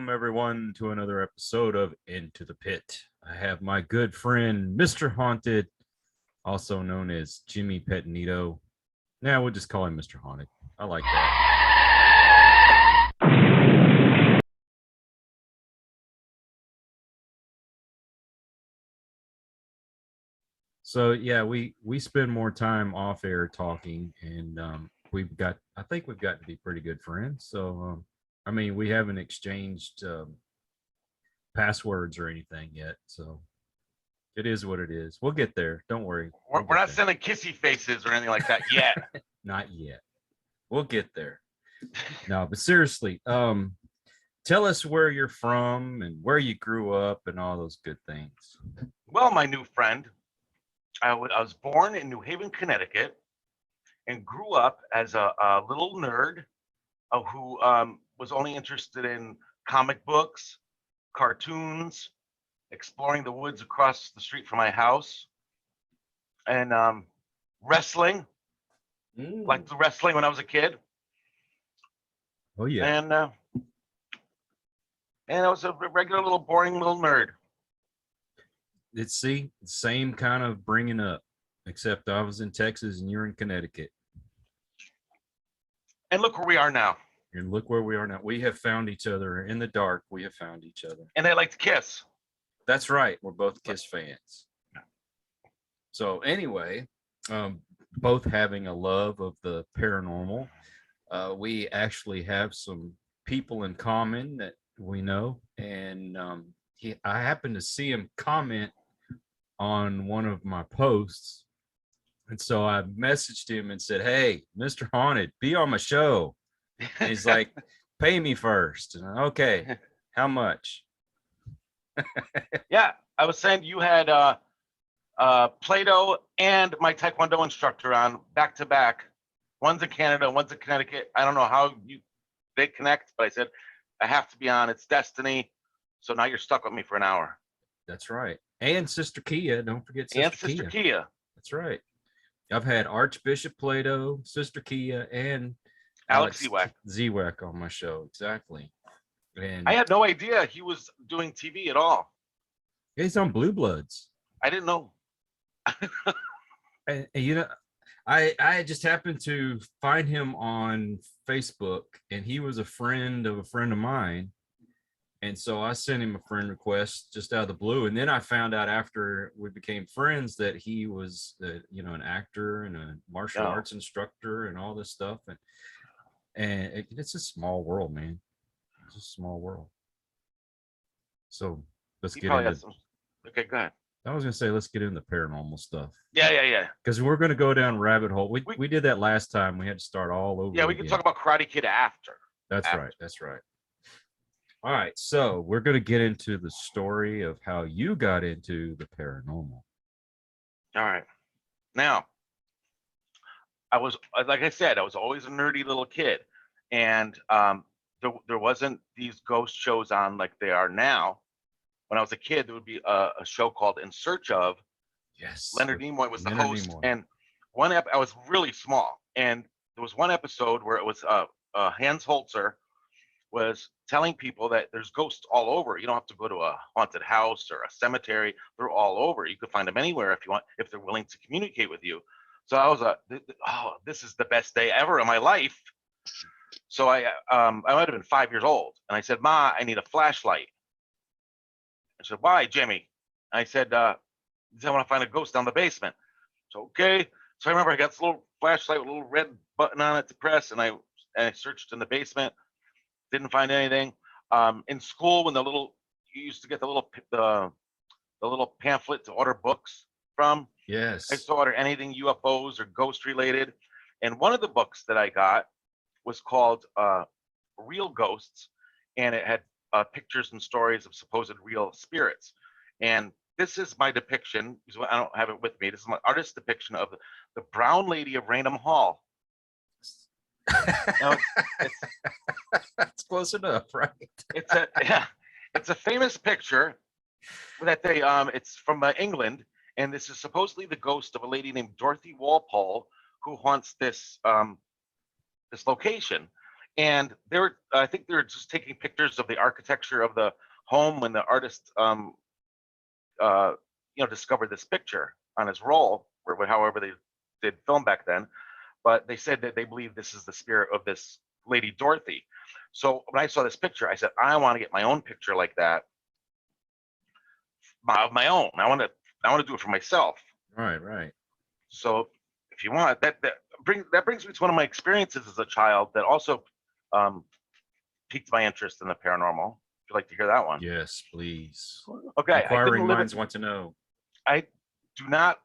welcome everyone to another episode of Into the Pit. I have my good friend, MrHaunted, also known as Jimmy Petonito. Now we'll just call him MrHaunted. I like that. So yeah, we spend more time off air talking, and I think we've got to be pretty good friends. So I mean, we haven't exchanged passwords or anything yet, so it is what it is. We'll get there. Don't worry. We're not sending kissy faces or anything like that yet. Not yet. We'll get there. No, but seriously, tell us where you're from and where you grew up and all those good things. Well, my new friend, I was born in New Haven, Connecticut, and grew up as a little nerd who was only interested in comic books, cartoons, exploring the woods across the street from my house, and wrestling. Liked wrestling when I was a kid. Oh yeah. And I was a regular little boring little nerd. It's same kind of bringing up, except I was in Texas and you're in Connecticut. And look where we are now. And look where we are now. We have found each other in the dark. We have found each other. And I like to kiss. That's right. We're both Kiss fans. So anyway, both having a love of the paranormal. We actually have some people in common that we know. And I happened to see him comment on one of my posts. And so I messaged him and said, "Hey, MrHaunted, be on my show." And he's like, "Pay me first." And okay, how much? Yeah, I was saying you had Plato and my Taekwondo instructor on back to back. One's in Canada, one's in Connecticut. I don't know how they connect, but I said I have to be on. It's destiny. So now you're stuck with me for an hour. That's right. And Sister Kia, don't forget Sister Kia. That's right. I've had Archbishop Plato, Sister Kia, and Alex Zwak on my show. Exactly. And I had no idea he was doing TV at all. He's on Blue Bloods. I didn't know. And you know, I just happened to find him on Facebook, and he was a friend of mine. And so I sent him a friend request just out of the blue. And then I found out after we became friends that he was, an actor and a martial arts instructor and all this stuff. And it's a small world, man. It's a small world. So let's get into. Okay, go ahead. I was gonna say let's get into paranormal stuff. Yeah. Because we're gonna go down rabbit hole. We did that last time. We had to start all over. Yeah, we can talk about Karate Kid after. That's right. All right, so we're going to get into the story of how you got into the paranormal. All right. Now, I was, like I said, I was always a nerdy little kid. And there wasn't these ghost shows on like they are now. When I was a kid, there would be a show called In Search Of. Yes. Leonard Nimoy was the host. And I was really small. And there was one episode where it was Hans Holzer was telling people that there's ghosts all over. You don't have to go to a haunted house or a cemetery. They're all over. You could find them anywhere if you want, if they're willing to communicate with you. So I was this is the best day ever of my life. So I might have been 5 years old. And I said, "Ma, I need a flashlight." I said, "Why, Jimmy?" I said, "I want to find a ghost down the basement." So, okay. So I remember I got this little flashlight with a little red button on it to press. And I searched in the basement. Didn't find anything. In school, when you used to get the little pamphlet to order books from. Yes. I used to order anything UFOs or ghost related. And one of the books that I got was called Real Ghosts, and it had pictures and stories of supposed real spirits. And this is my depiction. I don't have it with me. This is my artist's depiction of the Brown Lady of Raynham Hall. That's close enough, right? It's a famous picture that it's from England, and this is supposedly the ghost of a lady named Dorothy Walpole who haunts this location. and I think they were just taking pictures of the architecture of the home when the artist, discovered this picture on his roll, or however they did film back then. But they said that they believe this is the spirit of this lady Dorothy. So when I saw this picture, I said, I want to get my own picture like that, of my own. I want to do it for myself. Right. So if you want, that brings me to one of my experiences as a child that also piqued my interest in the paranormal. If you'd like to hear that one. Yes, please. Okay. Inquiring minds want to know. I did not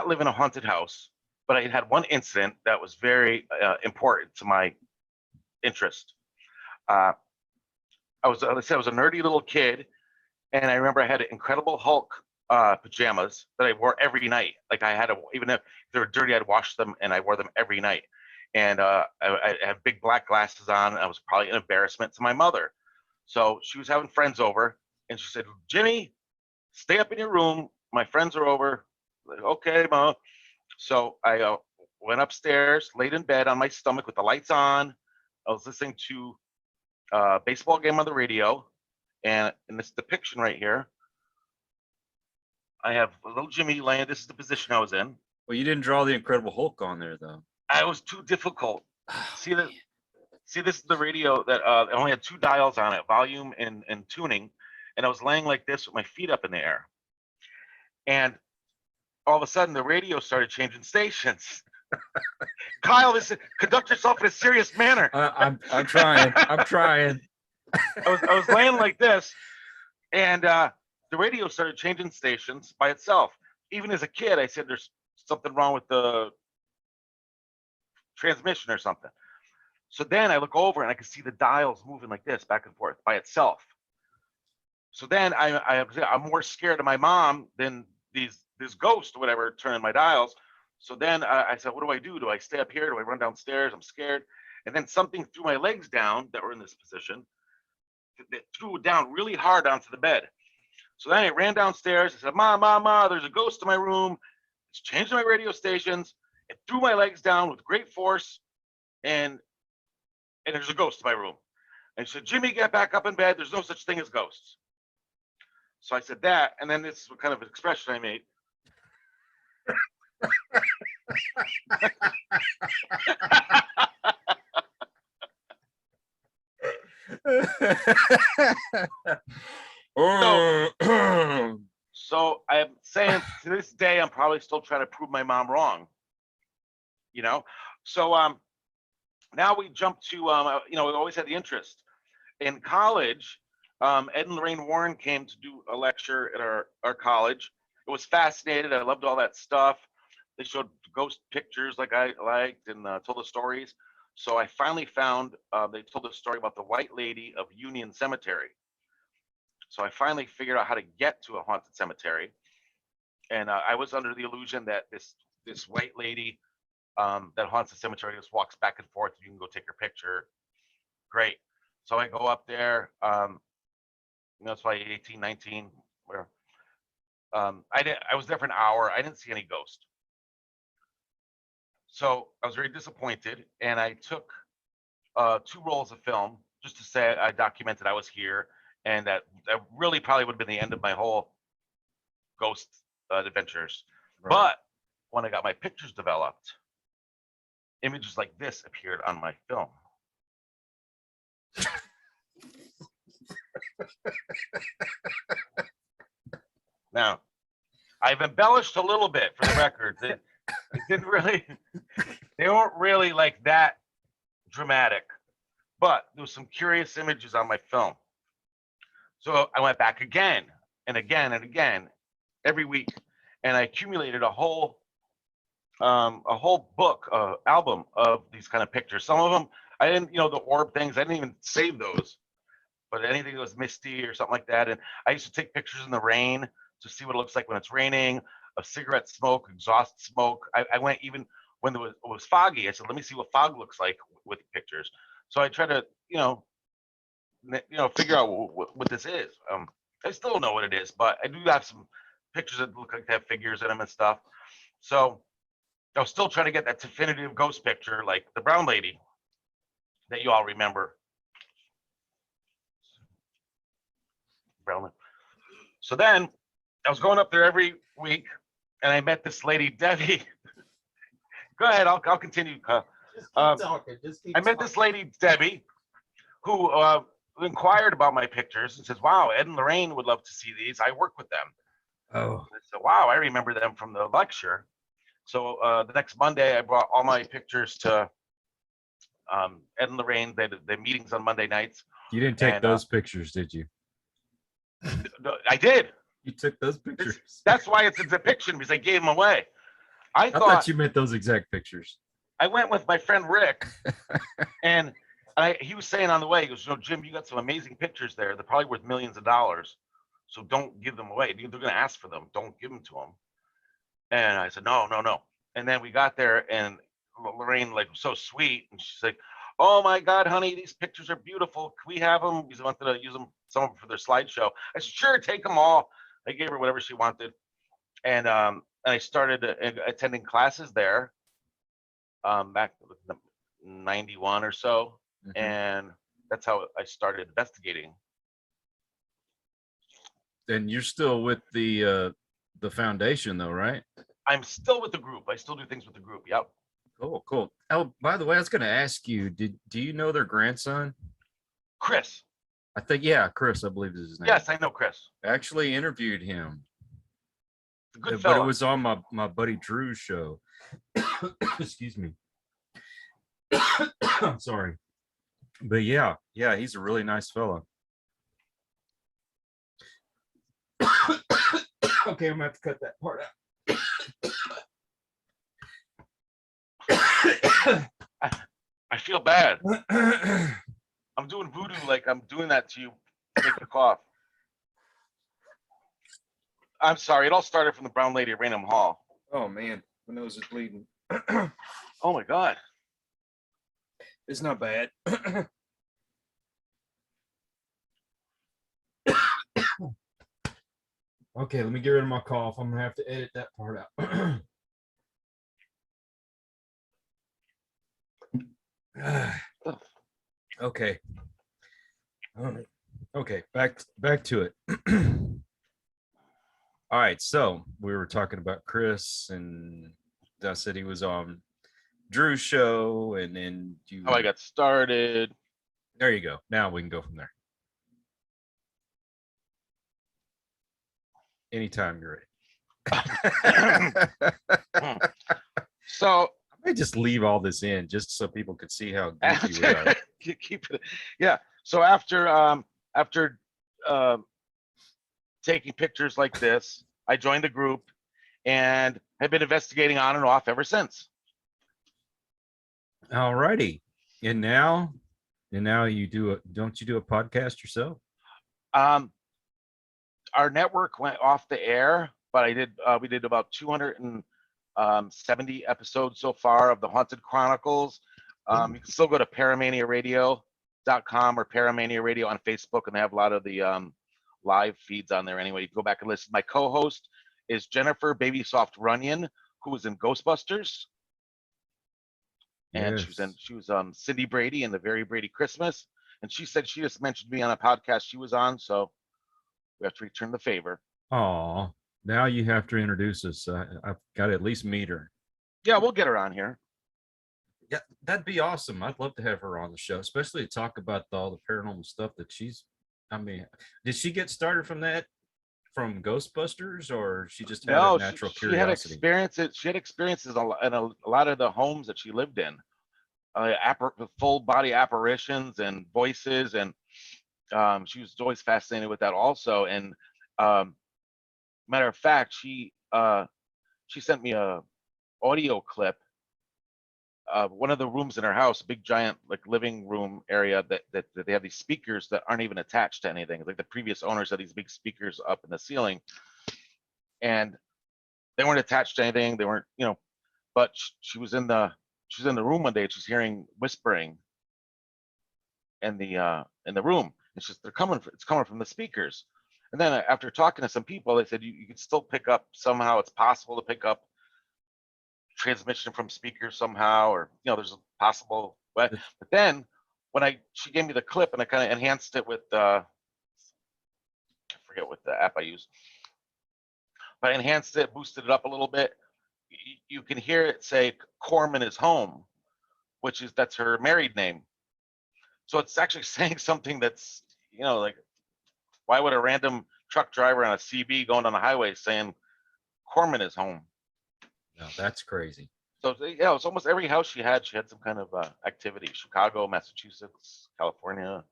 live in a haunted house, but I had one incident that was very important to my interest. I was a nerdy little kid, and I remember I had Incredible Hulk pajamas that I wore every night. Like I had to, even if they were dirty, I'd wash them, and I wore them every night. And I had big black glasses on. And I was probably an embarrassment to my mother. So she was having friends over, and she said, "Jimmy, stay up in your room. My friends are over." Like, okay, Mom. So I went upstairs, laid in bed on my stomach with the lights on. I was listening to a baseball game on the radio, and in this depiction right here, I have little Jimmy laying. This is the position I was in. Well, you didn't draw the Incredible Hulk on there, though. I was too difficult. See, this is the radio that it only had 2 dials on it, volume and tuning, and I was laying like this with my feet up in the air. And all of a sudden, the radio started changing stations. Kyle, conduct yourself in a serious manner. I'm trying. I'm trying. I was laying like this, and the radio started changing stations by itself. Even as a kid, I said there's something wrong with the transmission or something. So then I look over and I can see the dials moving like this back and forth by itself. So then I'm more scared of my mom than this ghost or whatever turning my dials. So then I said, what do I do? Do I stay up here? Do I run downstairs? I'm scared. And then something threw my legs down that were in this position. It threw down really hard onto the bed. So then I ran downstairs. I said, Ma, there's a ghost in my room. It's changing my radio stations. It threw my legs down with great force. And there's a ghost in my room. And she said, Jimmy, get back up in bed. There's no such thing as ghosts. So I said that. And then this is what kind of an expression I made. So I'm saying to this day, I'm probably still trying to prove my mom wrong. So now we jump to we always had the interest in college. Ed and Lorraine Warren came to do a lecture at our college. It was fascinating. I loved all that stuff. They showed ghost pictures like I liked and told the stories. So I finally found, they told a story about the White Lady of Union Cemetery. So I finally figured out how to get to a haunted cemetery. And I was under the illusion that this white lady that haunts the cemetery just walks back and forth. You can go take her picture. Great. So I go up there. It's probably 18, 19, where I was there for an hour. I didn't see any ghost. So I was very disappointed, and I took 2 rolls of film just to say I documented I was here, and that really probably would have been the end of my whole ghost adventures. Right. But when I got my pictures developed, images like this appeared on my film. Now, I've embellished a little bit for the record. It didn't really, they weren't really like that dramatic, but there was some curious images on my film. So I went back again and again and again every week, and I accumulated a whole book, album of these kind of pictures. Some of them I didn't, the orb things, I didn't even save those, but anything that was misty or something like that. And I used to take pictures in the rain to see what it looks like when it's raining, of cigarette smoke, exhaust smoke. I went even when it was foggy. I said, let me see what fog looks like with pictures. So I try to, figure out what this is. I still don't know what it is, but I do have some pictures that look like they have figures in them and stuff. So I was still trying to get that definitive ghost picture, like the brown lady. that you all remember. So then I was going up there every week, and I met this lady, Debbie. Go ahead, I'll continue. I met this lady, Debbie, who inquired about my pictures and says, "Wow, Ed and Lorraine would love to see these. I work with them." Oh. I said, "Wow, I remember them from the lecture." So the next Monday, I brought all my pictures to Ed and Lorraine. They had meetings on Monday nights. You didn't take those pictures, did you? I did. You took those pictures. That's why it's a depiction, because I gave them away. I thought you meant those exact pictures. I went with my friend Rick, and he was saying on the way, he goes, Jim, you got some amazing pictures there. They're probably worth millions of dollars. So don't give them away. They're going to ask for them. Don't give them to them. And I said, no. And then we got there, and Lorraine, like, was so sweet. And she's like, "Oh my God, honey, these pictures are beautiful. Can we have them?" Because I wanted to use them, some of them for their slideshow. I said, "Sure, take them all." I gave her whatever she wanted. And I started attending classes there back in 91 or so. Mm-hmm. And that's how I started investigating. And you're still with the foundation, though, right? I'm still with the group. I still do things with the group. Yep. Cool. Oh, by the way, I was going to ask you, do you know their grandson? Chris. I think, yeah, Chris, I believe is his name. Yes, I know Chris. I actually interviewed him. Good fella. But it was on my buddy Drew's show. Excuse me. I'm sorry. But yeah, he's a really nice fella. Okay, I'm gonna have to cut that part out. I feel bad. I'm doing voodoo like I'm doing that to you. Make the cough. I'm sorry. It all started from the brown lady at Raynham Hall. Oh man, my nose is bleeding. Oh my God. It's not bad. Okay, let me get rid of my cough. I'm gonna have to edit that part out. Okay. Okay, back to it. All right, so we were talking about Chris, and I said he was on Drew's show, and then how I got started. There you go. Now we can go from there. Anytime you're ready. So I may just leave all this in just so people could see how goofy we are. Keep it. Yeah. So after taking pictures like this, I joined the group and have been investigating on and off ever since. All righty. And now you don't you do a podcast yourself? Our network went off the air, but we did about 270 episodes so far of the Haunted Chronicles. You can still go to paramaniaradio.com or Paramania Radio on Facebook, and they have a lot of the live feeds on there anyway. You can go back and listen. My co-host is Jennifer Babysoft Runyon, who was in Ghostbusters. And yes. she was Cindy Brady in the Very Brady Christmas. And she said she just mentioned me on a podcast she was on, so we have to return the favor. Oh, now you have to introduce us. I've got to at least meet her. Yeah, we'll get her on here. Yeah, that'd be awesome. I'd love to have her on the show, especially to talk about all the paranormal stuff that did she get started from Ghostbusters, or she just had a natural curiosity? She had experiences in a lot of the homes that she lived in. Full body apparitions and voices, and she was always fascinated with that also. And matter of fact, she sent me a audio clip of one of the rooms in her house, a big giant like living room area that they have these speakers that aren't even attached to anything. Like the previous owners had these big speakers up in the ceiling, and they weren't attached to anything. They weren't, but she was in the room one day and she's hearing whispering in the room. It's just it's coming from the speakers. And then after talking to some people, they said you can still pick up somehow. It's possible to pick up transmission from speakers somehow, or there's a possible way. But then she gave me the clip and I kind of enhanced it with I forget what the app I use, but I enhanced it, boosted it up a little bit. You can hear it say Corman is home, that's her married name. So it's actually saying something that's, like, why would a random truck driver on a CB going on the highway saying Corman is home? No, that's crazy. So yeah, it's almost every house she had some kind of activity. Chicago, Massachusetts, California.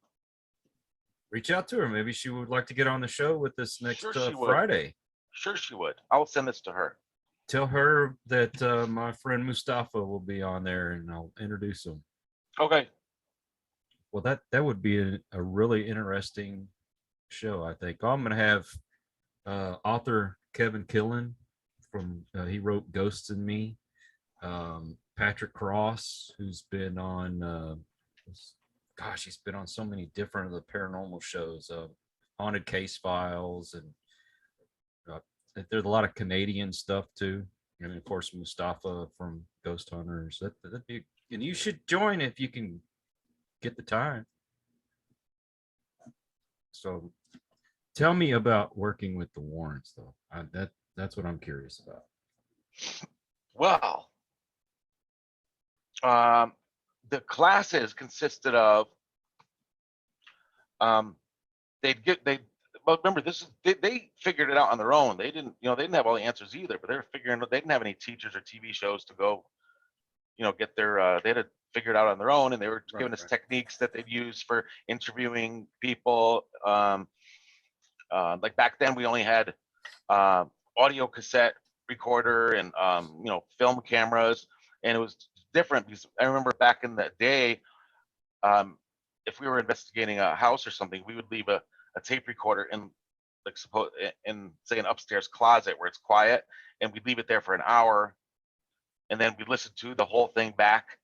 Reach out to her. Maybe she would like to get on the show with us next Friday. Sure she would. I'll send this to her. Tell her that my friend Mustafa will be on there, and I'll introduce him. Okay. Well, that would be a really interesting show, I think. I'm going to have author Kevin Killen from he wrote Ghosts and Me. Patrick Cross, who's been on he's been on so many different of the paranormal shows, Haunted Case Files, and there's a lot of Canadian stuff too, and of course Mustafa from Ghost Hunters. That'd be, and you should join if you can get the time. So tell me about working with the Warrens, though. That's what I'm curious about. Well, the classes consisted of but remember, they figured it out on their own. They didn't have all the answers either, but they didn't have any teachers or TV shows to go, get their they had to figure it out on their own, and they were giving us techniques that they'd use for interviewing people. Like back then we only had audio cassette recorder and film cameras, and it was different because I remember back in the day, if we were investigating a house or something, we would leave a tape recorder in say an upstairs closet where it's quiet, and we'd leave it there for an hour, and then we'd listen to the whole thing back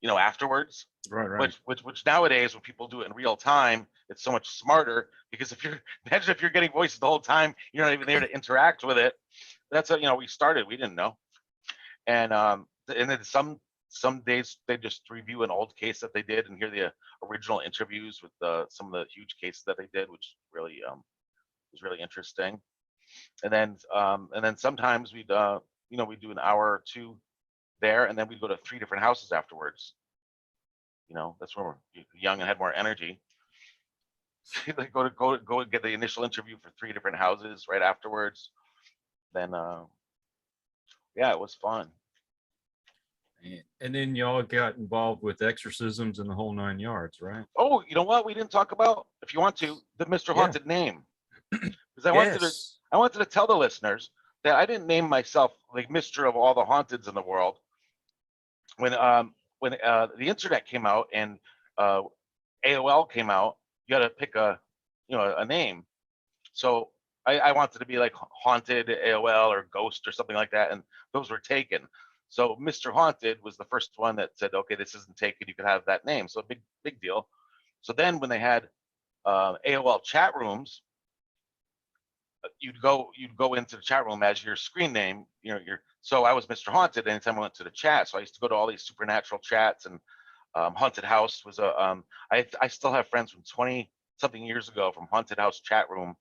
afterwards. Right. Which nowadays when people do it in real time, it's so much smarter, because imagine if you're getting voices the whole time, you're not even there to interact with it. That's how we started. We didn't know. And then some days they just review an old case that they did and hear the original interviews with some of the huge cases that they did, which really was really interesting. And then sometimes we'd do an hour or two there, and then we'd go to 3 different houses afterwards. That's when we're young and had more energy. Like go and get the initial interview for 3 different houses right afterwards. Then yeah, it was fun. And then y'all got involved with exorcisms and the whole 9 yards, right? Oh, you know what we didn't talk about? If you want to, the MrHaunted name, because I wanted to tell the listeners that I didn't name myself like Mr. of all the haunteds in the world. When the internet came out and AOL came out, you got to pick a name. So I wanted to be like Haunted AOL or Ghost or something like that, and those were taken. So MrHaunted was the first one that said, okay, this isn't taken, you could have that name. So big deal. So then when they had AOL chat rooms, you'd go into the chat room as your screen name. So I was MrHaunted anytime I went to the chat. So I used to go to all these supernatural chats, and Haunted House was I still have friends from 20 something years ago from Haunted House chat room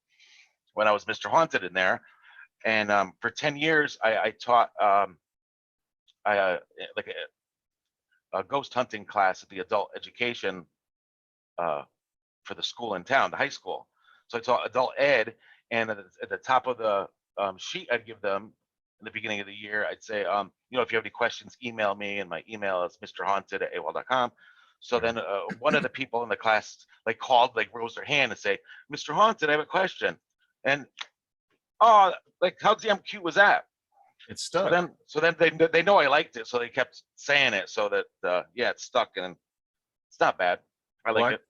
when I was MrHaunted in there. And for 10 years I taught like a ghost hunting class at the adult education for the school in town, the high school. So I taught adult ed, and at the top of the sheet I'd give them in the beginning of the year, I'd say, if you have any questions, email me, and my email is mrhaunted@aol.com. So then one of the people in the class rose their hand and say, MrHaunted, I have a question. And how damn cute was that? It's stuck. So then they know I liked it, so they kept saying it, so that it's stuck, and it's not bad. I like it.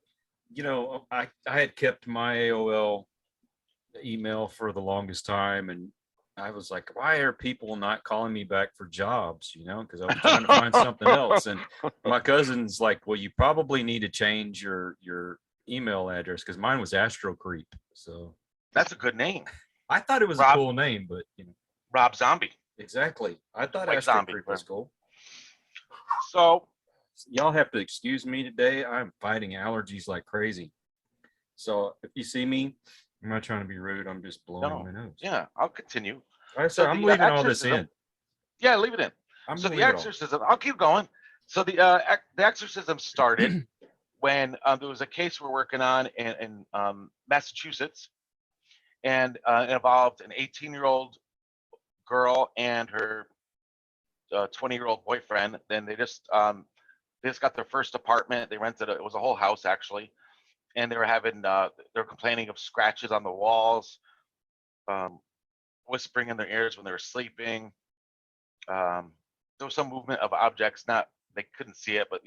I had kept my AOL email for the longest time, and I was like, why are people not calling me back for jobs? Because I was trying to find something else. And my cousin's like, well, you probably need to change your email address, because mine was Astro Creep. So that's a good name. I thought it was a cool name, but Rob Zombie. Exactly. I thought Astro Creep was cool. So y'all have to excuse me today. I'm fighting allergies like crazy. So if you see me, I'm not trying to be rude. I'm just blowing my nose. Yeah, I'll continue. All right, so I'm leaving all this in. Yeah, leave it in. So the exorcism, I'll keep going. So the exorcism started when there was a case we're working on in Massachusetts, and it involved an 18-year-old girl and her 20-year-old boyfriend. Then they just got their first apartment. They rented it was a whole house actually, and they were having they were complaining of scratches on the walls, whispering in their ears when they were sleeping. There was some movement of objects. Not they couldn't see it, but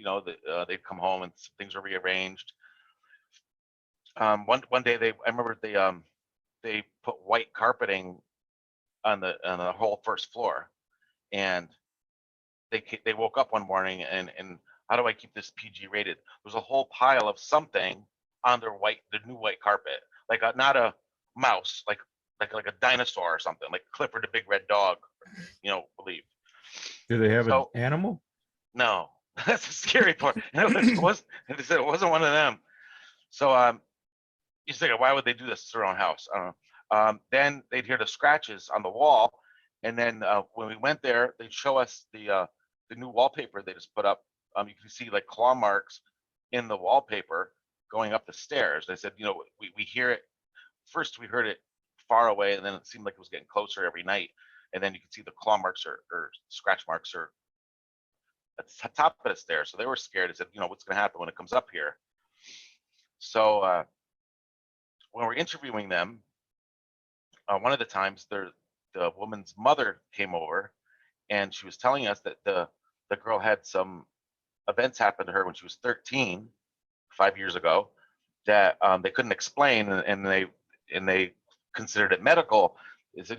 they'd come home and things were rearranged. One day I remember they put white carpeting on the whole first floor, and they woke up one morning and how do I keep this PG rated? There's a whole pile of something on their new white carpet, like not a mouse, like a dinosaur or something, like Clifford the Big Red Dog, believe. Do they have an animal? No, that's the scary part. It wasn't one of them. So you think, why would they do this to their own house? I don't know. Then they'd hear the scratches on the wall, and then when we went there, they'd show us the new wallpaper they just put up. You can see like claw marks in the wallpaper going up the stairs. They said, we hear it. First, we heard it far away, and then it seemed like it was getting closer every night. And then you can see the claw marks or scratch marks are at the top of the stairs. So they were scared. They said, what's going to happen when it comes up here? So when we're interviewing them, one of the times the woman's mother came over, and she was telling us that the girl had some events happen to her when she was 13, 5 years ago, that they couldn't explain, and they considered it medical. They said,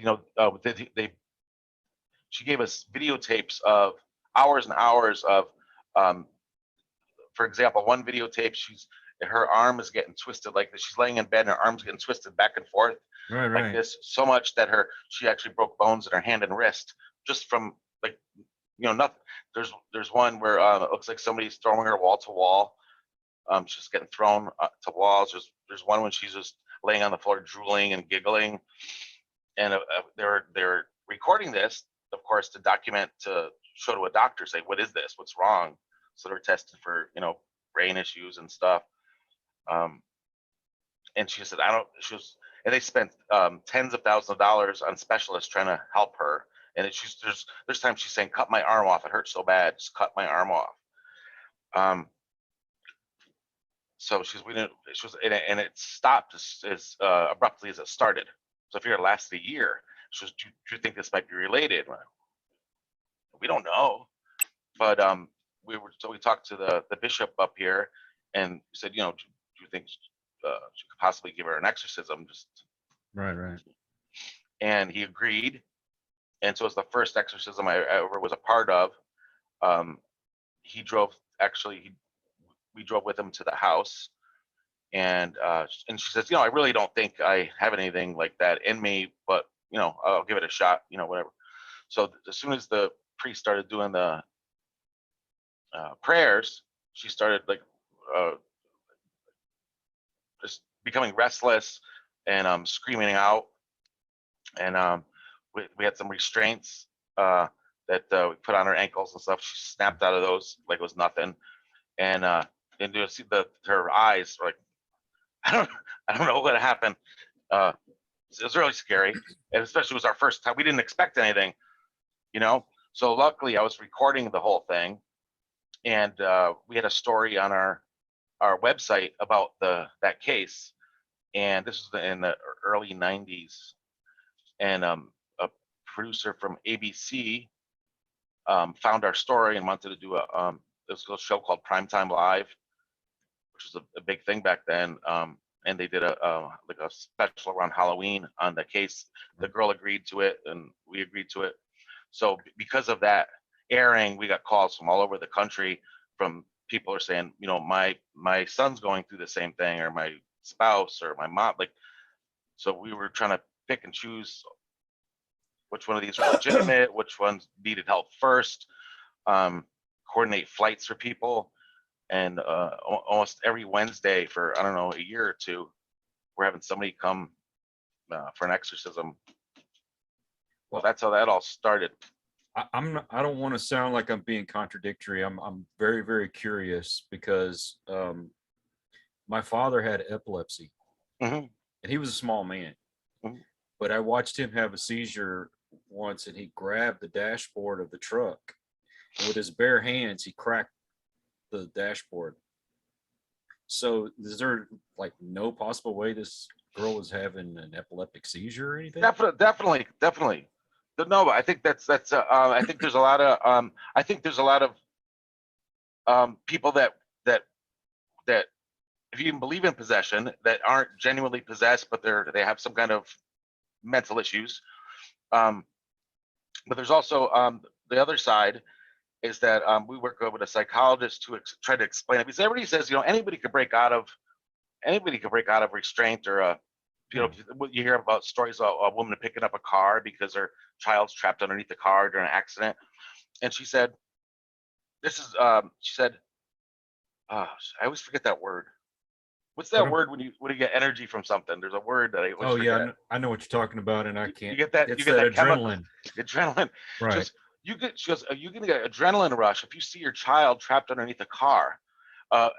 she gave us videotapes of hours and hours of, for example, one videotape, her arm is getting twisted like this. She's laying in bed and her arm's getting twisted back and forth like this, so much that she actually broke bones in her hand and wrist just from nothing. There's one where it looks like somebody's throwing her wall to wall. She's getting thrown to walls. There's one when she's just laying on the floor drooling and giggling, and they're recording this, of course, to document, to show to a doctor, say, what is this, what's wrong? So they're tested for brain issues and stuff. And she said, and they spent tens of thousands of dollars on specialists trying to help her. And there's times she's saying, cut my arm off, it hurts so bad, just cut my arm off. So and it stopped as abruptly as it started. So if it lasted a year, she was, do you think this might be related? We don't know, but we talked to the bishop up here, and we said, do you think she could possibly give her an exorcism? Just right. And he agreed, and so it was the first exorcism I ever was a part of. We drove with him to the house, and she says, I really don't think I have anything like that in me, but I'll give it a shot, whatever. So as soon as the priest started doing the prayers, she started just becoming restless and screaming out, and we had some restraints that we put on her ankles and stuff. She snapped out of those like it was nothing, and you see her eyes were like, I don't know what happened. It was really scary, and especially it was our first time. We didn't expect anything, So luckily, I was recording the whole thing, and we had a story on our website about that case, and this was in the early '90s, and a producer from ABC found our story and wanted to do this little show called Primetime Live, which was a big thing back then. And they did a special around Halloween on the case. The girl agreed to it, and we agreed to it. So because of that airing, we got calls from all over the country from people who are saying, my son's going through the same thing, or my spouse, or my mom. So we were trying to pick and choose which one of these were legitimate, which ones needed help first. Of coordinate flights for people. And almost every Wednesday for, I don't know, a year or two, we're having somebody come for an exorcism. Well, that's how that all started. I don't want to sound like I'm being contradictory. I'm very, very curious because my father had epilepsy, and he was a small man, but I watched him have a seizure once, and he grabbed the dashboard of the truck, and with his bare hands he cracked the dashboard. So is there like no possible way this girl was having an epileptic seizure or anything? Definitely. No, I think that's I think there's a lot of people that if you even believe in possession, that aren't genuinely possessed, but they have some kind of mental issues. But there's also the other side is that we work with a psychologist to try to explain it, because everybody says, anybody could break out of restraint, or you hear about stories of a woman picking up a car because her child's trapped underneath the car during an accident. And she said, I always forget that word. What's that word when you get energy from something? There's a word that I always forget. I know what you're talking about, and I can't. You get that. It's You get that adrenaline. Adrenaline. Right. You can get an adrenaline rush if you see your child trapped underneath a car.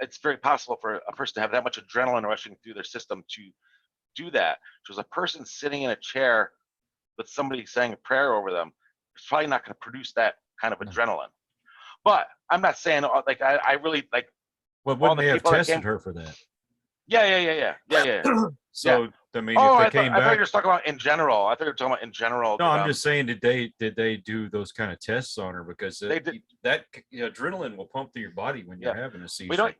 It's very possible for a person to have that much adrenaline rushing through their system to do that. So, as a person sitting in a chair with somebody saying a prayer over them, it's probably not going to produce that kind of adrenaline. But I'm not saying I really like. Well, wouldn't they have tested her for that? Yeah. So I mean, I if they came thought back, you were just talking about in general. I thought you were talking about in general. no, I'm just saying, did they do those kind of tests on her? Because that adrenaline will pump through your body when you're having a seizure. We don't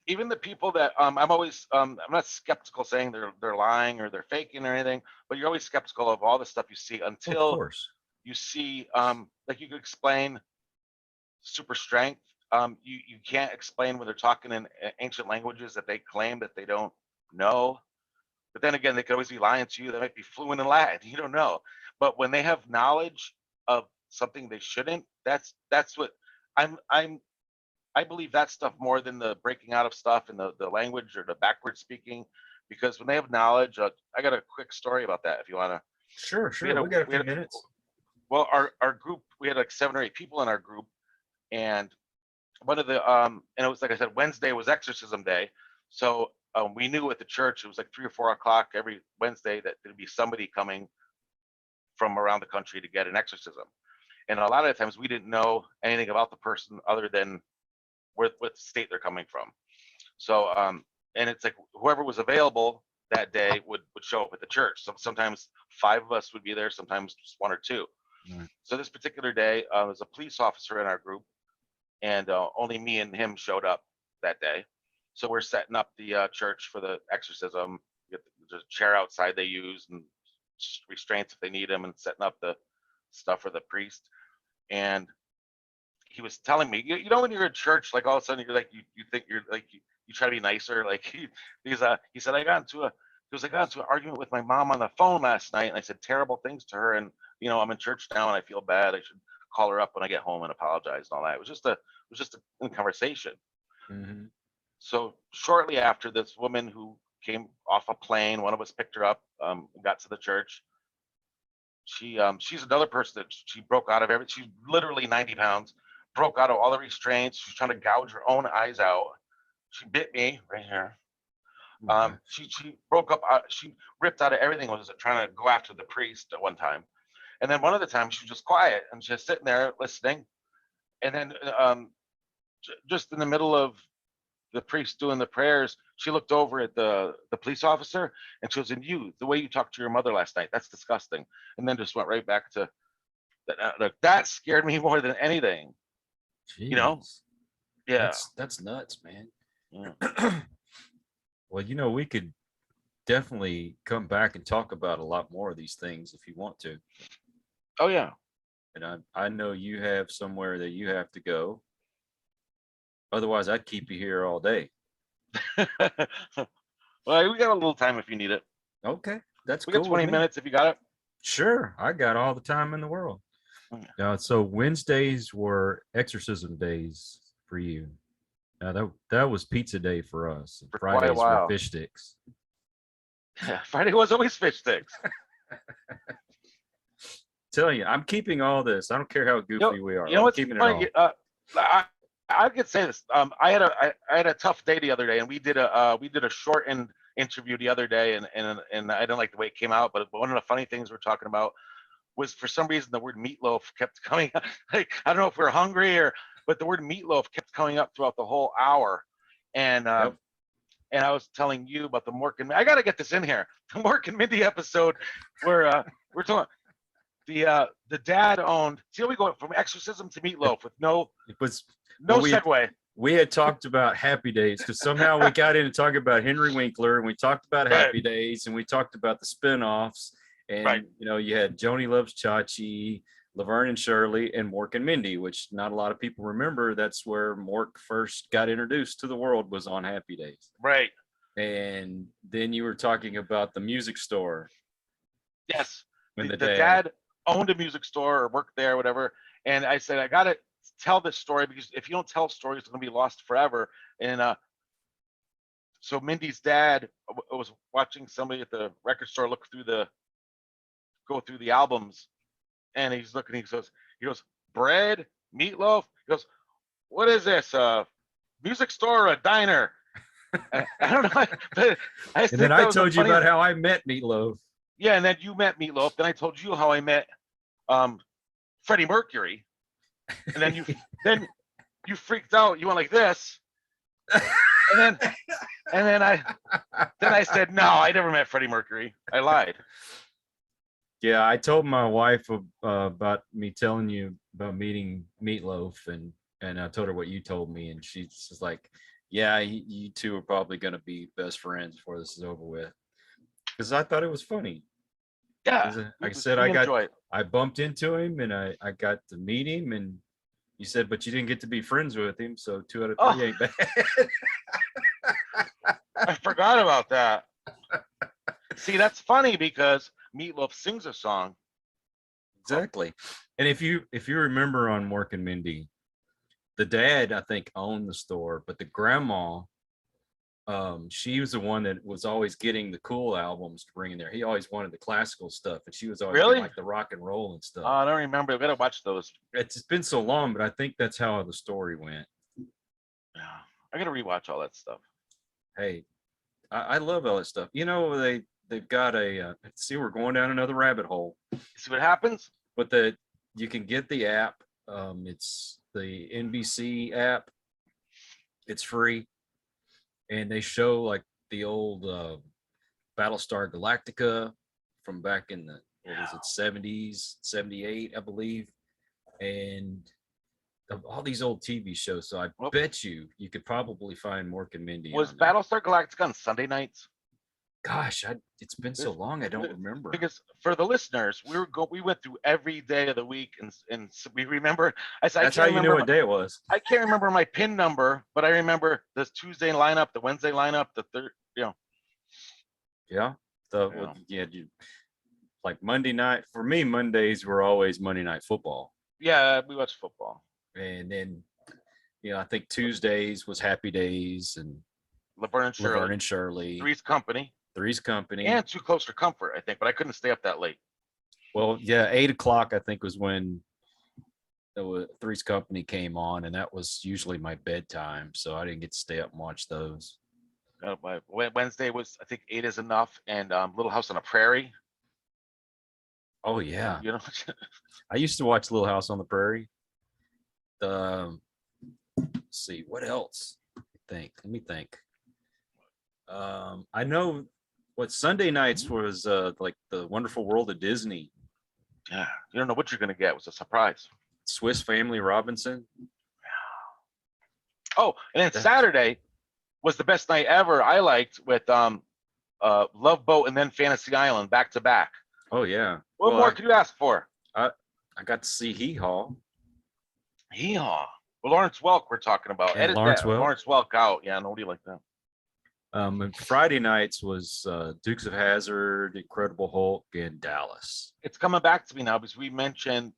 even the people that I'm not skeptical saying they're lying or they're faking or anything, but you're always skeptical of all the stuff you see until you see like you could explain super strength. You can't explain when they're talking in ancient languages that they claim that they don't know. But then again, they could always be lying to you. They might be fluent in Latin. You don't know. But when they have knowledge of something they shouldn't, that's what I believe that stuff more than the breaking out of stuff and the language or the backward speaking. Because when they have knowledge, I got a quick story about that if you want to. Sure. We got a few minutes. Well, our group, we had like 7 or 8 people in our group, and one of the and it was, like I said, Wednesday was exorcism day, so we knew at the church it was like 3 or 4 o'clock every Wednesday that there'd be somebody coming from around the country to get an exorcism. And a lot of the times we didn't know anything about the person other than what state they're coming from. So and it's like whoever was available that day would show up at the church. So sometimes 5 of us would be there, sometimes just 1 or 2. Right. So this particular day, there was a police officer in our group, and only me and him showed up that day. So we're setting up the church for the exorcism. There's a chair outside they use, and restraints if they need them, and setting up the stuff for the priest. And he was telling me, when you're in church, like all of a sudden you're like, you think you're like, you try to be nicer. Like he said, I got into an argument with my mom on the phone last night, and I said terrible things to her, and I'm in church now and I feel bad. I should call her up when I get home and apologize and all that. It was just a conversation. Mm-hmm. So shortly after, this woman who came off a plane, one of us picked her up, got to the church. She's another person that she broke out of everything. She's literally 90 pounds, broke out of all the restraints. She's trying to gouge her own eyes out. She bit me right here. Okay. She broke up. She ripped out of everything. Was trying to go after the priest at one time, and then one of the times she was just quiet and just sitting there listening. And then just in the middle of the priest doing the prayers, she looked over at the police officer and she goes, "And you, the way you talked to your mother last night, that's disgusting." And then just went right back to that. That scared me more than anything. Jeez. Yeah, that's nuts, man. Yeah. Well, we could definitely come back and talk about a lot more of these things if you want to. Oh yeah. And I know you have somewhere that you have to go. Otherwise, I'd keep you here all day. Well, we got a little time if you need it. Okay, that's we cool. We got 20 minutes if you got it. Sure, I got all the time in the world. So Wednesdays were exorcism days for you. That was pizza day for us. For Fridays quite a were while. fish sticks. Yeah, Friday was always fish sticks. Telling you, I'm keeping all this. I don't care how goofy we are. You know I'm what's keeping funny? it all. I could say this. I had a tough day the other day, and we did a shortened interview the other day, and I didn't like the way it came out. But one of the funny things we're talking about was, for some reason, the word meatloaf kept coming up. Like, I don't know if we're hungry but the word meatloaf kept coming up throughout the whole hour. And and I was telling you about the Mork and I got to get this in here. The Mork and Mindy episode where we're talking the dad owned. See how we go from exorcism to meatloaf with no segue. We had talked about Happy Days because somehow we got into talking about Henry Winkler, and we talked about Happy Days, and we talked about the spinoffs. And you had Joni Loves Chachi, Laverne and Shirley, and Mork and Mindy, which not a lot of people remember. That's where Mork first got introduced to the world, was on Happy Days. Right. And then you were talking about the music store. Yes. When the dad owned a music store or worked there or whatever. And I said, I got to tell this story, because if you don't tell stories, it's going to be lost forever. And so Mindy's dad was watching somebody at the record store go through the albums, and he's looking, he goes, bread, meatloaf. He goes, what is this? Music store or a diner? I don't know. But and then I told you about how I met Meatloaf. Yeah, and then you met Meatloaf. Then I told you how I met Freddie Mercury. And then you freaked out. You went like this. And then I said, no, I never met Freddie Mercury. I lied. Yeah, I told my wife about me telling you about meeting Meatloaf, and I told her what you told me, and she's just like, yeah, you two are probably going to be best friends before this is over with. Because I thought it was funny. Yeah. Like I said, I bumped into him, and I got to meet him, and you said, but you didn't get to be friends with him, so 2 out of 3 ain't bad. I forgot about that. See, that's funny because Meatloaf sings a song. Exactly. And if you remember on Mork and Mindy, the dad, I think, owned the store, but the grandma, she was the one that was always getting the cool albums to bring in there. He always wanted the classical stuff, and she was always getting, like, the rock and roll and stuff. I don't remember. I gotta watch those. It's been so long, but I think that's how the story went. Yeah, I gotta rewatch all that stuff. Hey, I love all that stuff. They've got a see, we're going down another rabbit hole. See what happens? But you can get the app. It's the NBC app. It's free, and they show like the old Battlestar Galactica from back in the 70s, 78, I believe, and all these old TV shows. So I bet you could probably find Mork and Mindy. Was Battlestar Galactica on Sunday nights? Gosh, it's been so long, I don't remember. Because for the listeners, we went through every day of the week, and we remember. That's how you knew what day it was. I can't remember my PIN number, but I remember the Tuesday lineup, the Wednesday lineup, the third. Yeah. Like Monday night. For me, Mondays were always Monday Night Football. Yeah, we watched football. And then, I think Tuesdays was Happy Days and Laverne and Shirley. Three's Company. And Too Close for Comfort, I think, but I couldn't stay up that late. Well, yeah, 8 o'clock, I think, was when Three's Company came on, and that was usually my bedtime, so I didn't get to stay up and watch those. Wednesday was, I think, 8 is Enough, and Little House on the Prairie. Oh, yeah. I used to watch Little House on the Prairie. Let's see, what else? Let me think. I know what Sunday nights was like the Wonderful World of Disney. Yeah, you don't know what you're gonna get. It was a surprise. Swiss Family Robinson. Oh, and then Saturday was the best night ever. I liked with Love Boat and then Fantasy Island back to back. Oh yeah. What more could you ask for? I got to see Hee Haw. Hee Haw. Well, Lawrence Welk we're talking about. Yeah, Lawrence Welk out. Yeah, nobody like that. And Friday nights was Dukes of Hazzard, Incredible Hulk, and Dallas. It's coming back to me now because we mentioned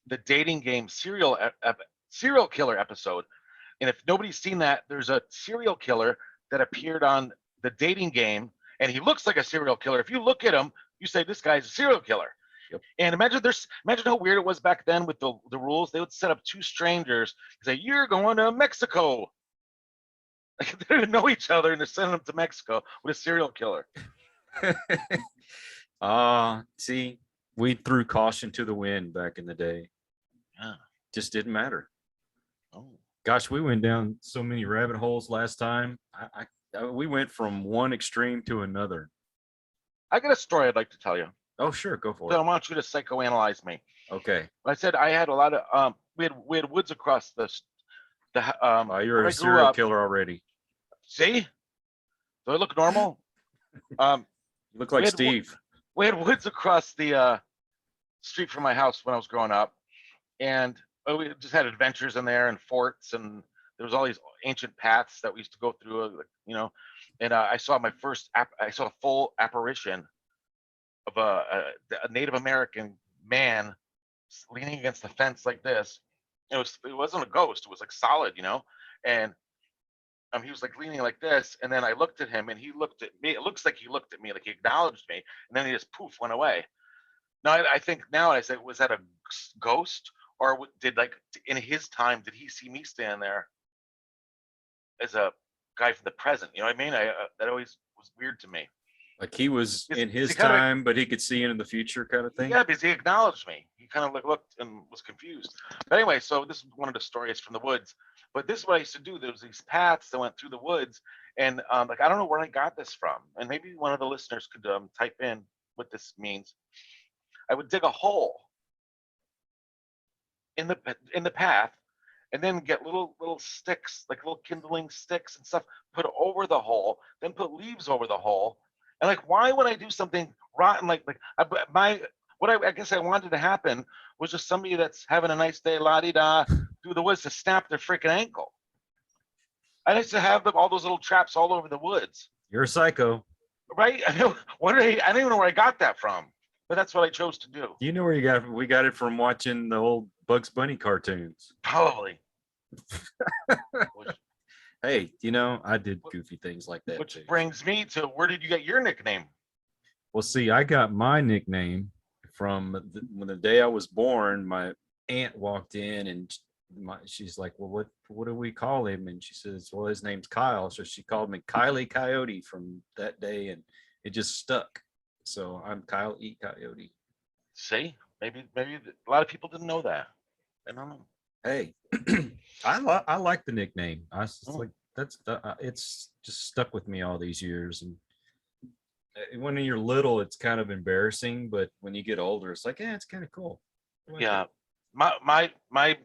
the dating game serial killer episode. And if nobody's seen that, there's a serial killer that appeared on the dating game, and he looks like a serial killer. If you look at him, you say this guy's a serial killer. Yep. And imagine how weird it was back then with the rules. They would set up two strangers and say, "You're going to Mexico." Like, they didn't know each other, and they're sending them to Mexico with a serial killer. See, we threw caution to the wind back in the day. Yeah. Just didn't matter. Oh. Gosh, we went down so many rabbit holes last time. We went from one extreme to another. I got a story I'd like to tell you. Oh, sure, go for So it. I want you to psychoanalyze me. Okay. I said I had a lot of we had woods across the You're a serial killer already. See? Do I look normal? You look like Steve. We had woods across the street from my house when I was growing up, and we just had adventures in there and forts, and there was all these ancient paths that we used to go through, you know. And I saw my first I saw a full apparition of a Native American man leaning against the fence like this. It wasn't a ghost. It was like solid, you know. And he was like leaning like this, and then I looked at him, and he looked at me. It looks like he looked at me, like he acknowledged me, and then he just poof went away. Now I think now I said, was that a ghost, or did, like, in his time, did he see me stand there as a guy from the present? You know what I mean? That always was weird to me. Like he was in his time, but he could see into the future, kind of thing. Yeah, because he acknowledged me. He kind of like looked and was confused. But anyway, so this is one of the stories from the woods. But this is what I used to do. There was these paths that went through the woods, and like, I don't know where I got this from. And maybe one of the listeners could type in what this means. I would dig a hole in the path, and then get little sticks, like little kindling sticks and stuff, put over the hole, then put leaves over the hole. And like, why would I do something rotten? I guess I wanted to happen was just somebody that's having a nice day, la-di-da, through the woods to snap their freaking ankle. I used to have all those little traps all over the woods. You're a psycho. Right? I don't even know where I got that from, but that's what I chose to do. You know where you got it? We got it from watching the old Bugs Bunny cartoons. Probably. Hey, you know, I did goofy things like that. Which brings me to, where did you get your nickname? Well, see, I got my nickname from when the day I was born. My aunt walked in, and she's like, "Well, what do we call him?" And she says, "Well, his name's Kyle." So she called me Kylie Coyote from that day, and it just stuck. So I'm Kyle E. Coyote. See, maybe a lot of people didn't know that. I don't know. Hey, I like the nickname. Like it's just stuck with me all these years. And when you're little, it's kind of embarrassing, but when you get older, it's like, yeah, it's kind of cool. Yeah, my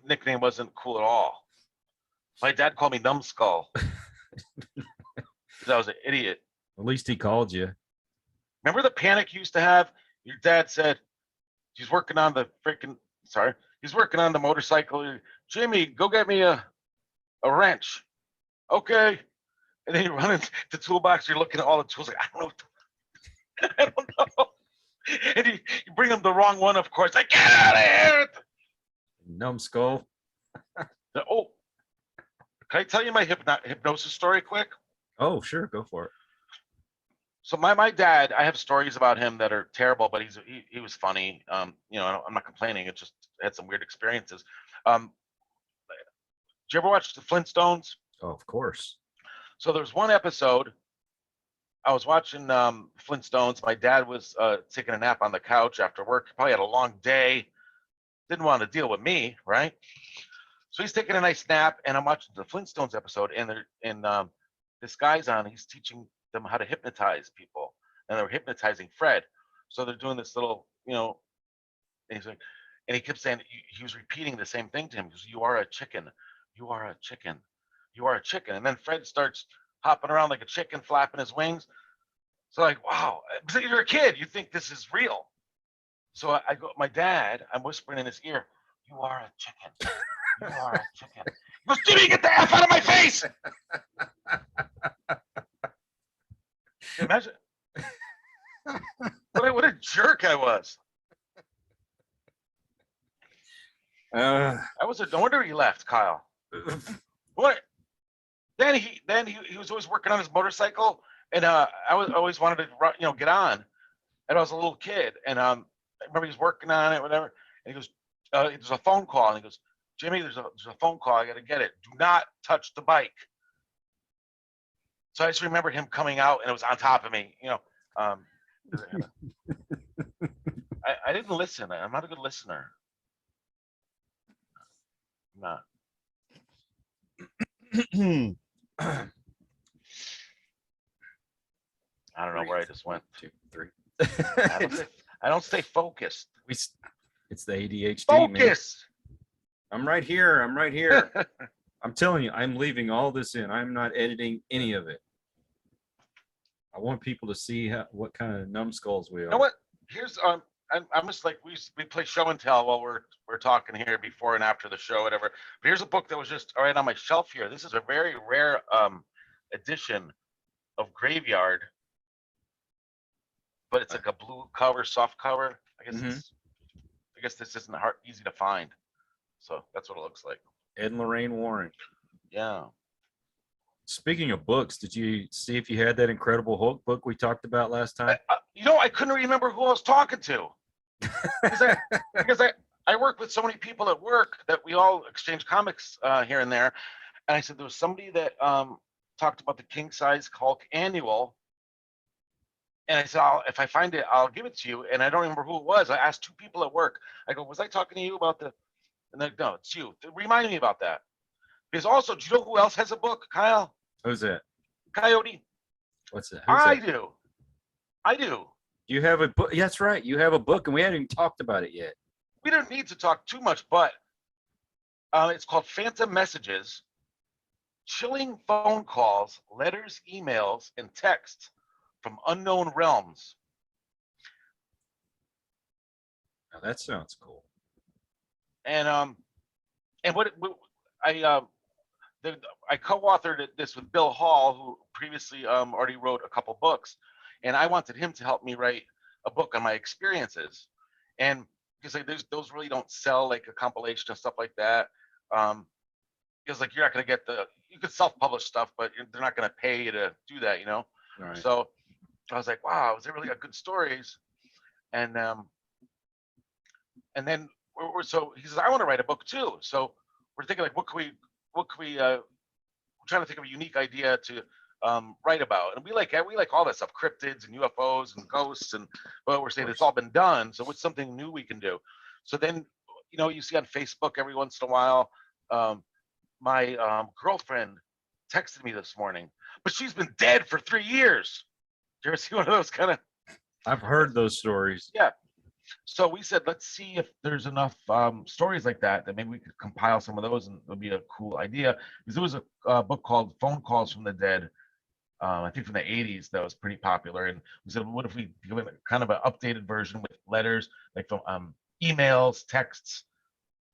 nickname wasn't cool at all. My dad called me Numbskull because I was an idiot. At least he called you. Remember the panic you used to have? Your dad said he's working on the motorcycle. Jimmy, go get me a wrench. Okay. And then you run into the toolbox, you're looking at all the tools, like, I don't know. And you bring them the wrong one, of course. Like, get out of here. Numbskull. Oh, can I tell you my hypnosis story quick? Oh, sure. Go for it. So my dad, I have stories about him that are terrible, but he was funny. You know, I'm not complaining. It just had some weird experiences. Did you ever watch the Flintstones? Oh, of course. So there's one episode. I was watching Flintstones. My dad was taking a nap on the couch after work. Probably had a long day. Didn't want to deal with me, right? So he's taking a nice nap, and I'm watching the Flintstones episode, and this guy's on. He's teaching them how to hypnotize people, and they're hypnotizing Fred. So they're doing this little, you know, and he's like, and he kept saying, he was repeating the same thing to him. He goes, "You are a chicken. You are a chicken. You are a chicken." And then Fred starts hopping around like a chicken, flapping his wings. So like, wow, because you're a kid, you think this is real. So I go, my dad, I'm whispering in his ear, "You are a chicken. You are a chicken." He goes, "Jimmy, get the F out of my face!" Imagine what a jerk I was. No wonder he left, Kyle. What? Then he was always working on his motorcycle, and I always wanted to get on. And I was a little kid, and I remember he was working on it, whatever. And he goes, "There's a phone call," and he goes, "Jimmy, there's a phone call. I got to get it. Do not touch the bike." So I just remember him coming out, and it was on top of me. I didn't listen. I'm not a good listener. I'm not. I don't know where I just went. 2, 3. I don't stay focused. It's the ADHD. Focus. Man. I'm right here. I'm telling you, I'm leaving all this in. I'm not editing any of it. I want people to see what kind of numbskulls we are. You know what? Here's I'm just like we play show and tell while we're talking here before and after the show, whatever. But here's a book that was just right on my shelf here. This is a very rare edition of Graveyard, but it's like a blue cover, soft cover. I guess this isn't easy to find, so that's what it looks like. Ed and Lorraine Warren. Yeah. Speaking Speaking of books, did you see if you had that Incredible Hulk book we talked about last time? I couldn't remember who I was talking to because I work with so many people at work that we all exchange comics here and there. And I said there was somebody that talked about the King Size Hulk Annual. And I said, if I find it, I'll give it to you. And I don't remember who it was. I asked 2 people at work. I go, was I talking to you about the? And they're like, no, it's you. Remind me about that. Because also, do you know who else has a book, Kyle? Who's that? Coyote. What's that? I that? do. I do. You have a book. That's right. You have a book, and we haven't even talked about it yet. We don't need to talk too much, but it's called Phantom Messages, Chilling Phone Calls, Letters, Emails, and Texts from Unknown Realms. Now that sounds cool. And I co-authored this with Bill Hall, who previously already wrote a couple books, and I wanted him to help me write a book on my experiences. And because those really don't sell, like a compilation of stuff like that. Because like you're not going to get you could self-publish stuff, but they're not going to pay you to do that, Right. So I was like, wow, they really got good stories. And then so he says, I want to write a book too. So we're thinking like, what can we we're trying to think of a unique idea to write about. And we like all that stuff, cryptids and UFOs and ghosts, and we're saying it's all been done. So what's something new we can do? So then, you see on Facebook every once in a while, my girlfriend texted me this morning, but she's been dead for 3 years. You ever see one of those kind of? I've heard those stories. Yeah. So we said, let's see if there's enough stories like that maybe we could compile some of those, and it would be a cool idea. Because there was a book called Phone Calls from the Dead, I think from the 80s, that was pretty popular. And we said, well, what if we give it kind of an updated version with letters, like from emails, texts,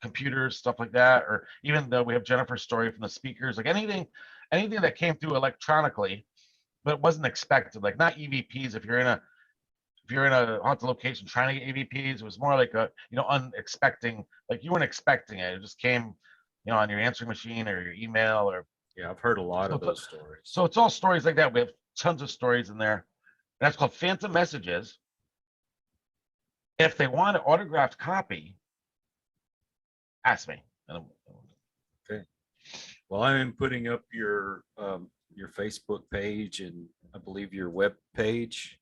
computers, stuff like that, or even though we have Jennifer's story from the speakers, like anything that came through electronically, but wasn't expected, like not EVPs. If you're in a haunted location trying to get EVPs, it was more like a unexpecting, like you weren't expecting it. It just came, on your answering machine or your email or. Yeah, I've heard a lot of those stories. So it's all stories like that. We have tons of stories in there. And that's called Phantom Messages. If they want an autographed copy, ask me. Okay. Well, I am putting up your Facebook page and I believe your web page.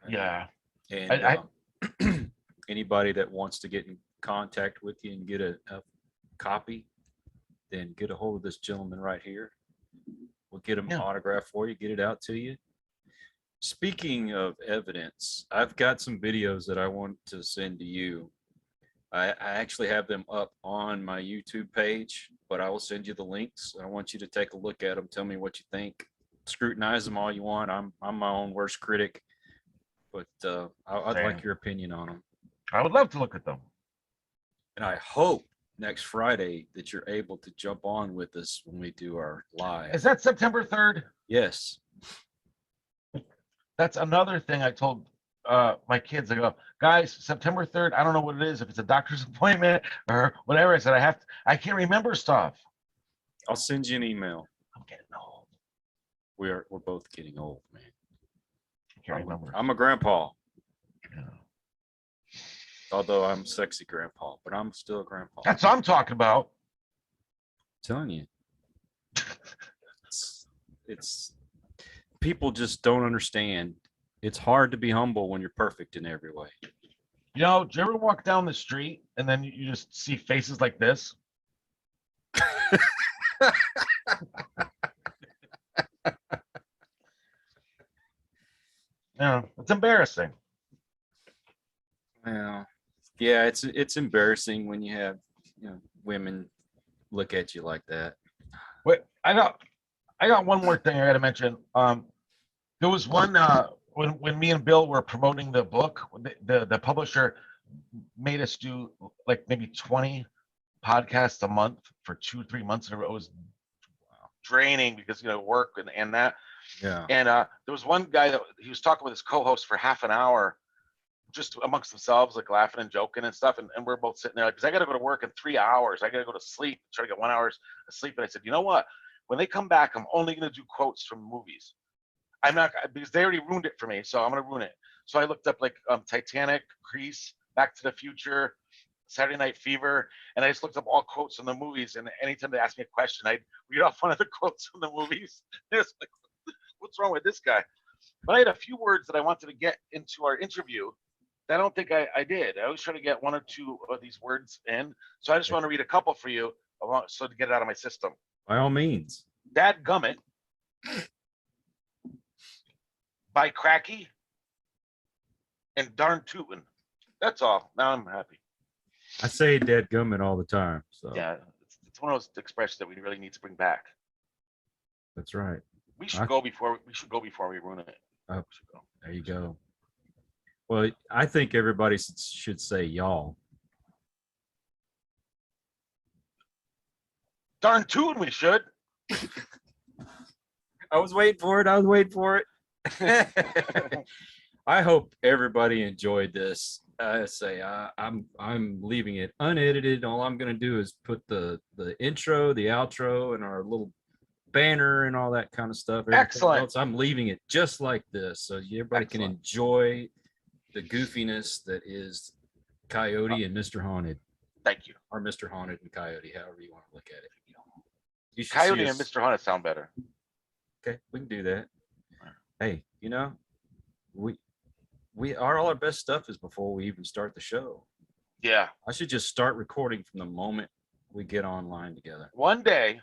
Yeah. And anybody that wants to get in contact with you and get a copy, then get a hold of this gentleman right here. We'll get him autograph for you, get it out to you. Speaking of evidence, I've got some videos that I want to send to you. I actually have them up on my YouTube page, but I will send you the links. I want you to take a look at them. Tell me what you think. Scrutinize them all you want. I'm my own worst critic, but I'd like your opinion on them. I would love to look at them. And I hope next Friday that you're able to jump on with us when we do our live. Is that September 3rd? Yes. That's another thing I told my kids. I go, guys, September 3rd. I don't know what it is. If it's a doctor's appointment or whatever. I said I can't remember stuff. I'll send you an email. I'm getting old. We're both getting old, man. I can't remember. I'm a grandpa. Yeah. Although I'm sexy grandpa, but I'm still a grandpa. That's what I'm talking about. I'm telling you. It's people just don't understand. It's hard to be humble when you're perfect in every way. You know, do you ever walk down the street and then you just see faces like this? Yeah, it's embarrassing. Yeah, it's embarrassing when you have women look at you like that. Wait, I got one more thing I got to mention. There was one when me and Bill were promoting the book, the publisher made us do like maybe 20 podcasts a month for 2-3 months. It was draining because work and that. Yeah. And there was one guy that he was talking with his co-host for half an hour, just amongst themselves, like laughing and joking and stuff. And we're both sitting there because I got to go to work in 3 hours. I got to go to sleep, try to get 1 hour of sleep. And I said, you know what? When they come back, I'm only going to do quotes from movies. I'm not, because they already ruined it for me, so I'm going to ruin it. So I looked up like Titanic, Grease, Back to the Future, Saturday Night Fever, and I just looked up all quotes from the movies. And anytime they asked me a question, I'd read off one of the quotes from the movies. It's like, what's wrong with this guy? But I had a few words that I wanted to get into our interview that I don't think I did. I always try to get 1 or 2 of these words in. So I just want to read a couple for you so to get it out of my system. By all means. Dadgummit by Cracky and Darn Tootin'. That's all. Now I'm happy. I say dadgummit all the time. So yeah, it's one of those expressions that we really need to bring back. That's right. We should go before we ruin it. Oh, there you go. Well, I think everybody should say y'all. Darn tootin' we should. I was waiting for it. I hope everybody enjoyed this. I'm leaving it unedited. All I'm going to do is put the intro, the outro, and our little banner and all that kind of stuff. Excellent. Else, I'm leaving it just like this, so everybody can enjoy the goofiness that is Coyote and Mr. Haunted. Thank you. Or Mr. Haunted and Coyote, however you want to look at it. Coyote and Mr. Haunted sound better. Okay, we can do that. Hey, we all our best stuff is before we even start the show. Yeah. I should just start recording from the moment we get online together. One day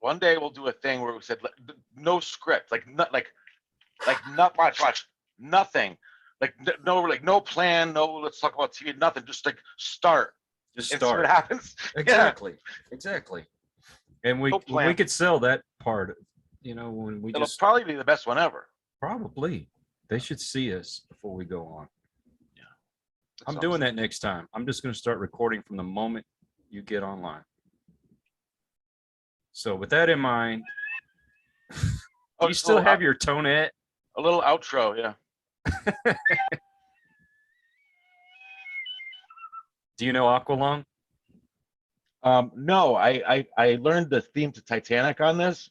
we'll do a thing where we said no script, watch nothing, no plan, no let's talk about TV, nothing, just start. Just and start. See what happens. Exactly. And we could sell that part. When we it'll probably be the best one ever. Probably. They should see us before we go on. Yeah. I'm doing that next time. I'm just going to start recording from the moment you get online. So with that in mind, do you still have your tonette? A little outro, yeah. Do you know Aqualung? No, I learned the theme to Titanic on this,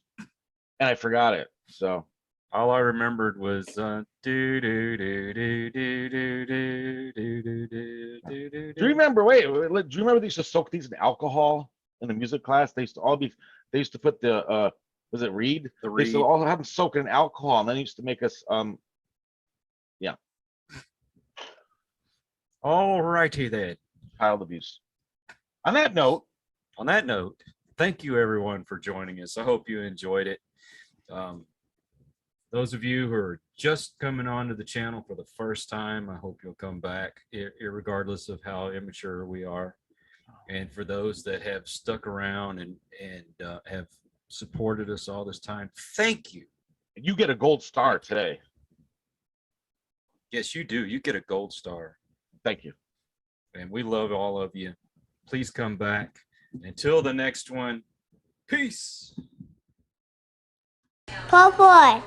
and I forgot it. So all I remembered was do do do do do do do do do do. Do you remember? Wait, do you remember they used to soak these in alcohol in the music class? They used to put the was it reed? The They reed. used to all have them soaked in alcohol, and then they used to make us yeah. All righty then. Child abuse. On that note, thank you everyone for joining us. I hope you enjoyed it. Those of you who are just coming onto the channel for the first time, I hope you'll come back, regardless of how immature we are. And for those that have stuck around and have supported us all this time, thank you. You get a gold star today. Yes, you do. You get a gold star. Thank you. And we love all of you. Please come back. Until the next one, peace. Poor boy.